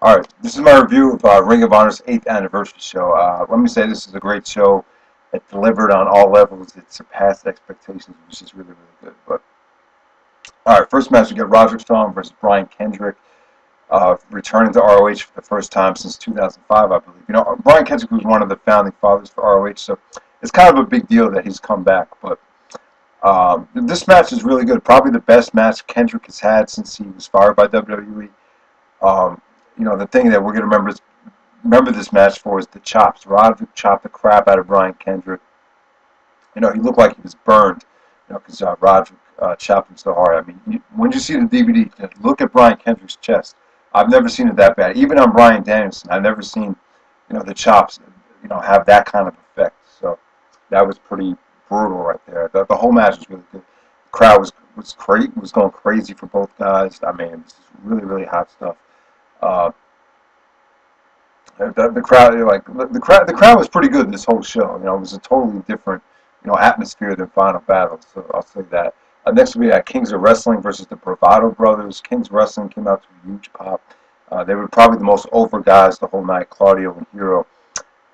Alright, this is my review of Ring of Honor's 8th anniversary show. Let me say this is a great show. It delivered on all levels. It surpassed expectations, which is really, really good. But alright, first match we get Roderick versus Brian Kendrick, returning to ROH for the first time since 2005, I believe. You know, Brian Kendrick was one of the founding fathers for ROH, so it's kind of a big deal that he's come back. But this match is really good. Probably the best match Kendrick has had since he was fired by WWE. You know, the thing that we're going to remember this match for is the chops. Roderick chopped the crap out of Brian Kendrick. You know, he looked like he was burned, you know, because Roderick chopped him so hard. I mean, when you see the DVD, look at Brian Kendrick's chest. I've never seen it that bad. Even on Bryan Danielson, I've never seen, you know, the chops, you know, have that kind of effect. So that was pretty brutal right there. The whole match was really good. The crowd was going crazy for both guys. I mean, it was really, really hot stuff. The crowd, like the crowd was pretty good this whole show. You know, it was a totally different, you know, atmosphere than Final Battle. So I'll say that. Next we had Kings of Wrestling versus the Bravado brothers. Kings of Wrestling came out to a huge pop. They were probably the most over guys the whole night, Claudio and Hero.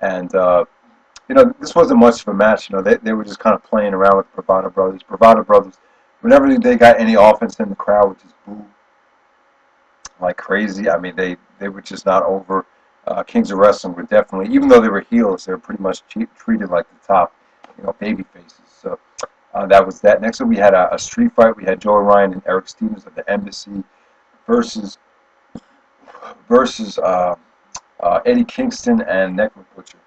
And you know, this wasn't much of a match. You know, they were just kind of playing around with the Bravado brothers. Bravado brothers, whenever they got any offense in, the crowd would just boo like crazy. I mean, they were just not over. Kings of Wrestling were definitely, even though they were heels, they were pretty much treated like the top, you know, baby faces. So that was that. Next up, we had a street fight. We had Joe Ryan and Erick Stevens of the Embassy versus Eddie Kingston and Necro Butcher.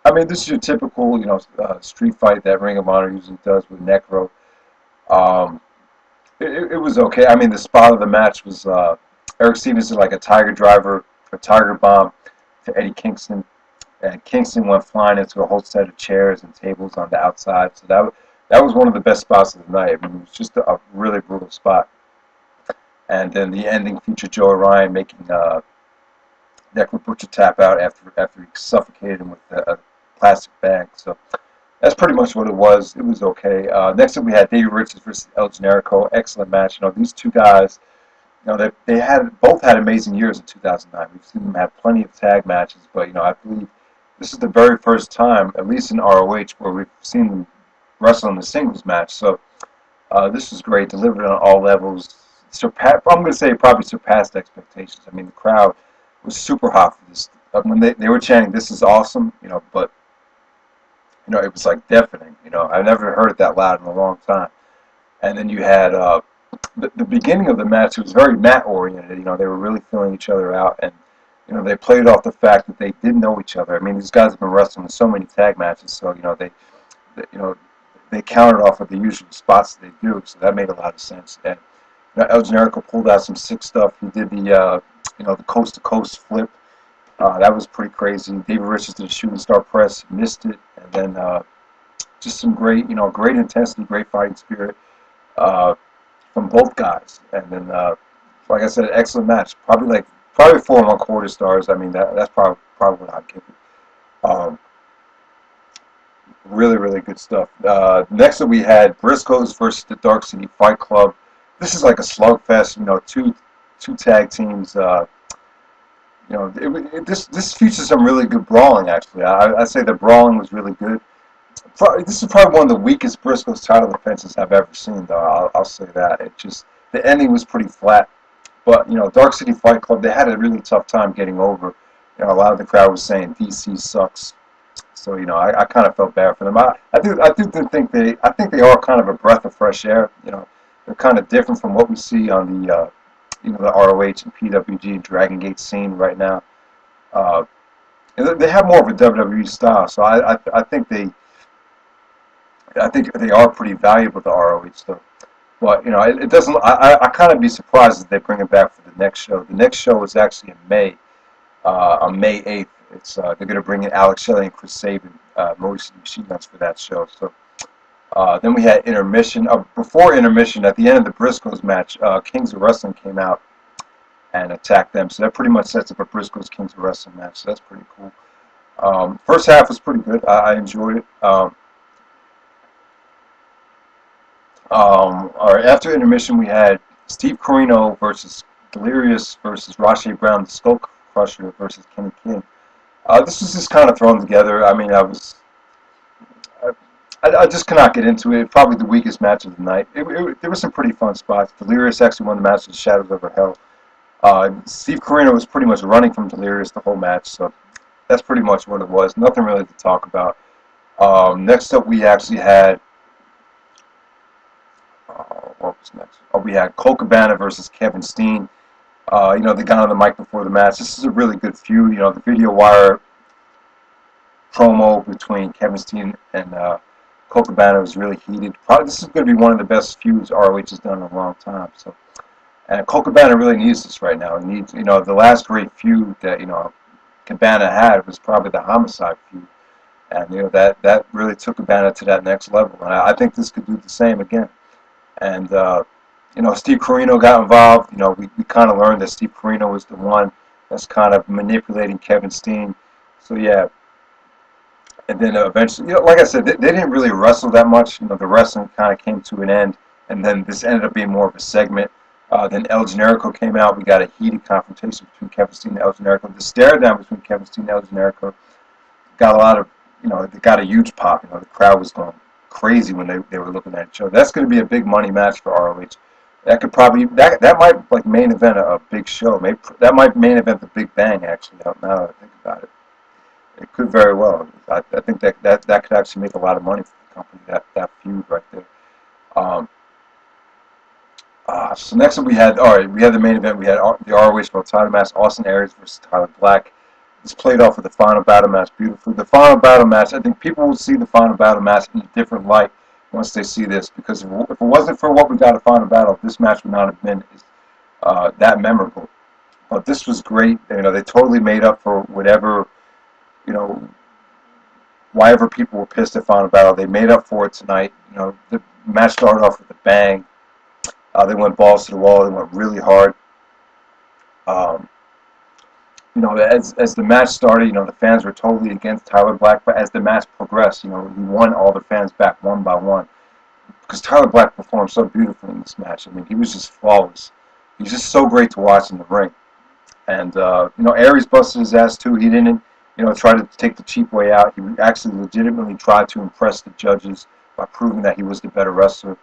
I mean, this is your typical, you know, street fight that Ring of Honor usually does with Necro. Um, it was okay. I mean, the spot of the match was Erick Stevens did like a Tiger Driver, a Tiger Bomb to Eddie Kingston, and Kingston went flying into a whole set of chairs and tables on the outside. So that was one of the best spots of the night. I mean, it was just a really brutal spot. And then the ending featured Joe Ryan making Necro Butcher tap out after he suffocated him with a plastic bag. So that's pretty much what it was. It was okay. Next up, we had Davey versus El Generico. Excellent match. You know, these two guys, you know, they both had amazing years in 2009. We've seen them have plenty of tag matches, but you know, I believe this is the very first time, at least in ROH, where we've seen them wrestle in a singles match. So this was great. Delivered on all levels. I'm going to say it probably surpassed expectations. I mean, the crowd was super hot for this. When they were chanting, "This is awesome," you know, but you know, it was like deafening. You know, I never heard it that loud in a long time. And then you had the beginning of the match. It was very mat oriented. You know, they were really feeling each other out, and you know, they played off the fact that they didn't know each other. I mean, these guys have been wrestling in so many tag matches, so you know, you know, they counted off of the usual spots that they do. So that made a lot of sense. And you know, El Generico pulled out some sick stuff. He did the you know, the coast to coast flip. That was pretty crazy. David Richards did a shooting star press, missed it, and then just some great, you know, great intensity, great fighting spirit from both guys. And then, like I said, excellent match. Probably 4 1/4 stars. I mean, that's probably what I'd give it. Really, really good stuff. Next up, we had Briscoes versus the Dark City Fight Club. This is like a slugfest. You know, two tag teams. You know, this features some really good brawling. Actually, I say the brawling was really good. This is probably one of the weakest Briscoes title defenses I've ever seen, though. I'll say that. It just, the ending was pretty flat. But you know, Dark City Fight Club, they had a really tough time getting over. You know, a lot of the crowd was saying DC sucks. So you know, I kind of felt bad for them. I think they are kind of a breath of fresh air. You know, they're kind of different from what we see on the you know, the ROH and PWG and Dragon Gate scene right now. And they have more of a WWE style, so I think they are pretty valuable to ROH though. But you know, it doesn't. I kind of be surprised if they bring it back for the next show. The next show is actually in May, on May 8th. It's they're going to bring in Alex Shelley and Chris Sabin, Motion Machine Guns for that show. So then we had intermission. Before intermission, at the end of the Briscoes match, Kings of Wrestling came out and attacked them. So that pretty much sets up a Briscoes Kings of Wrestling match. So that's pretty cool. First half was pretty good. I enjoyed it. All right, after intermission, we had Steve Corino versus Delirious versus Rasche Brown, the Skull Crusher versus Kenny King. This was just kind of thrown together. I mean, I just cannot get into it. Probably the weakest match of the night. There were some pretty fun spots. Delirious actually won the match with Shadows Over Hell. Steve Corino was pretty much running from Delirious the whole match, so that's pretty much what it was. Nothing really to talk about. Next up, we actually had what was next? Oh, we had Colt Cabana versus Kevin Steen. They got on the mic before the match. This is a really good feud. The Video Wire promo between Kevin Steen and Colt Cabana was really heated. Probably this is going to be one of the best feuds ROH has done in a long time. So, and Colt Cabana really needs this right now. It needs, the last great feud that Cabana had was probably the Homicide feud, and that really took Cabana to that next level. And I think this could do the same again. And Steve Corino got involved. We kind of learned that Steve Corino was the one that's kind of manipulating Kevin Steen. So yeah. And then eventually, like I said, they didn't really wrestle that much. The wrestling kind of came to an end, and then this ended up being more of a segment. Then El Generico came out. We got a heated confrontation between Kevin Steen and El Generico. The stare down between Kevin Steen and El Generico got a lot of, they got a huge pop. The crowd was going crazy when they were looking at each other. That's going to be a big money match for ROH. That could probably that might like main event a big show. Maybe that might main event the Big Bang actually. Now that I think about it. It could very well. I think that could actually make a lot of money for the company, that feud right there. So next up we had the main event. We had the ROH World Title match, Austin Aries versus Tyler Black. This played off of the Final Battle match beautifully. The Final Battle match, I think people will see the Final Battle match in a different light once they see this, because if it wasn't for what we got at Final Battle, this match would not have been that memorable. But this was great. They totally made up for whatever. Why ever people were pissed at Final Battle, they made up for it tonight. The match started off with a bang. They went balls to the wall. They went really hard. As the match started, the fans were totally against Tyler Black. But as the match progressed, he won all the fans back one by one. Because Tyler Black performed so beautifully in this match. I mean, he was just flawless. He was just so great to watch in the ring. And Aries busted his ass too. He didn't. Try to take the cheap way out. He actually legitimately tried to impress the judges by proving that he was the better wrestler.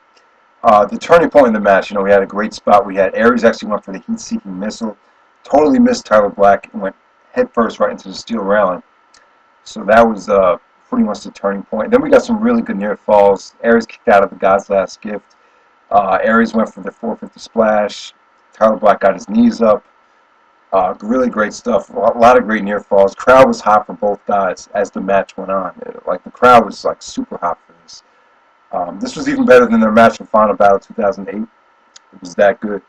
The turning point in the match, we had a great spot. We had Aries actually went for the heat-seeking missile, totally missed Tyler Black, and went headfirst right into the steel railing. So that was pretty much the turning point. Then we got some really good near falls. Aries kicked out of the God's Last Gift. Aries went for the 450 splash. Tyler Black got his knees up. Really great stuff. A lot of great near falls. Crowd was hot for both guys as the match went on. The crowd was super hot for this. This was even better than their match in Final Battle 2008. It was that good.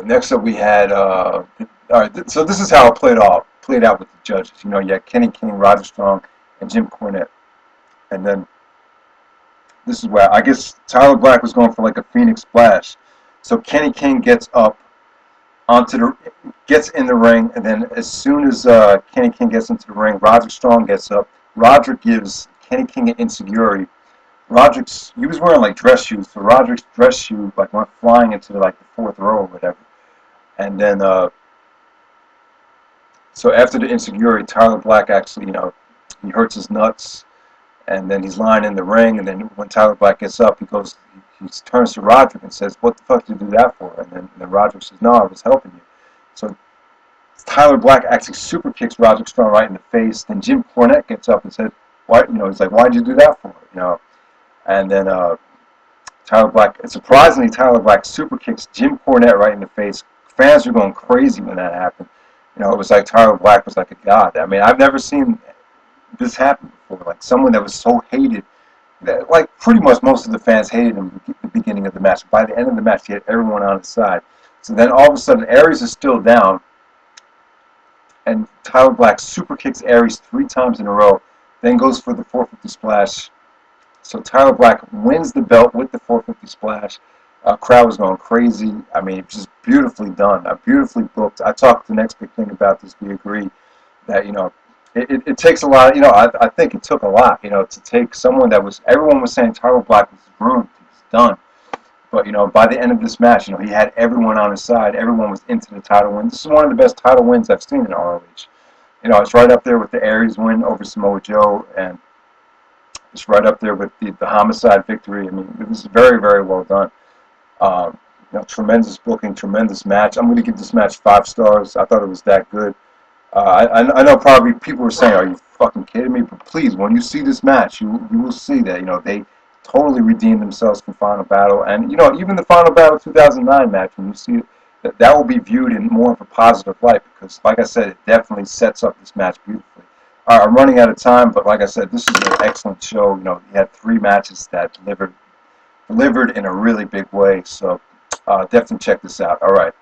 Next up we had all right. So this is how it played out with the judges. You had Kenny King, Roger Strong, and Jim Cornette. And then this is where I guess Tyler Black was going for like a Phoenix Splash. So Kenny King gets up gets in the ring, and then as soon as Kenny King gets into the ring, Roderick Strong gets up. Roderick gives Kenny King an insecurity. He was wearing like dress shoes, so Roderick's dress shoe like went flying into the fourth row or whatever. And then so after the insecurity, Tyler Black actually he hurts his nuts, and then he's lying in the ring, and then when Tyler Black gets up, he turns to Roderick and says, "What the fuck did you do that for?" And then Roderick says, "No, I was helping you." So Tyler Black actually super kicks Roderick Strong right in the face. Then Jim Cornette gets up and says, "Why?" He's like, "Why'd you do that for?" And then surprisingly, Tyler Black super kicks Jim Cornette right in the face. Fans were going crazy when that happened. It was like Tyler Black was like a god. I mean, I've never seen this happen before. Like someone that was so hated. Like pretty much most of the fans hated him at the beginning of the match. By the end of the match, he had everyone on his side. So then all of a sudden, Aries is still down, and Tyler Black super kicks Aries 3 times in a row, then goes for the 450 splash. So Tyler Black wins the belt with the 450 splash. Crowd was going crazy. I mean, it was just beautifully done, beautifully booked. I talked the next big thing about this. We agree that it takes a lot. I think it took a lot. To take someone that everyone was saying Tyler Black was ruined, he was done, But, you know, by the end of this match, you know, he had everyone on his side. Everyone was into the title win. This is one of the best title wins I've seen in ROH. You know, it's right up there with the Aries win over Samoa Joe, and it's right up there with the Homicide victory. I mean, it was very, very well done. You know, tremendous booking, tremendous match. I'm going to give this match 5 stars. I thought it was that good. I know probably people were saying, "Are you fucking kidding me?" But please, when you see this match, you will see that, you know, they totally redeemed themselves from Final Battle, and, you know, even the Final Battle 2009 match, when you see it, that will be viewed in more of a positive light, because, like I said, it definitely sets up this match beautifully. All right, I'm running out of time, but like I said, this is an excellent show. You know, you had 3 matches that delivered in a really big way. So definitely check this out. All right.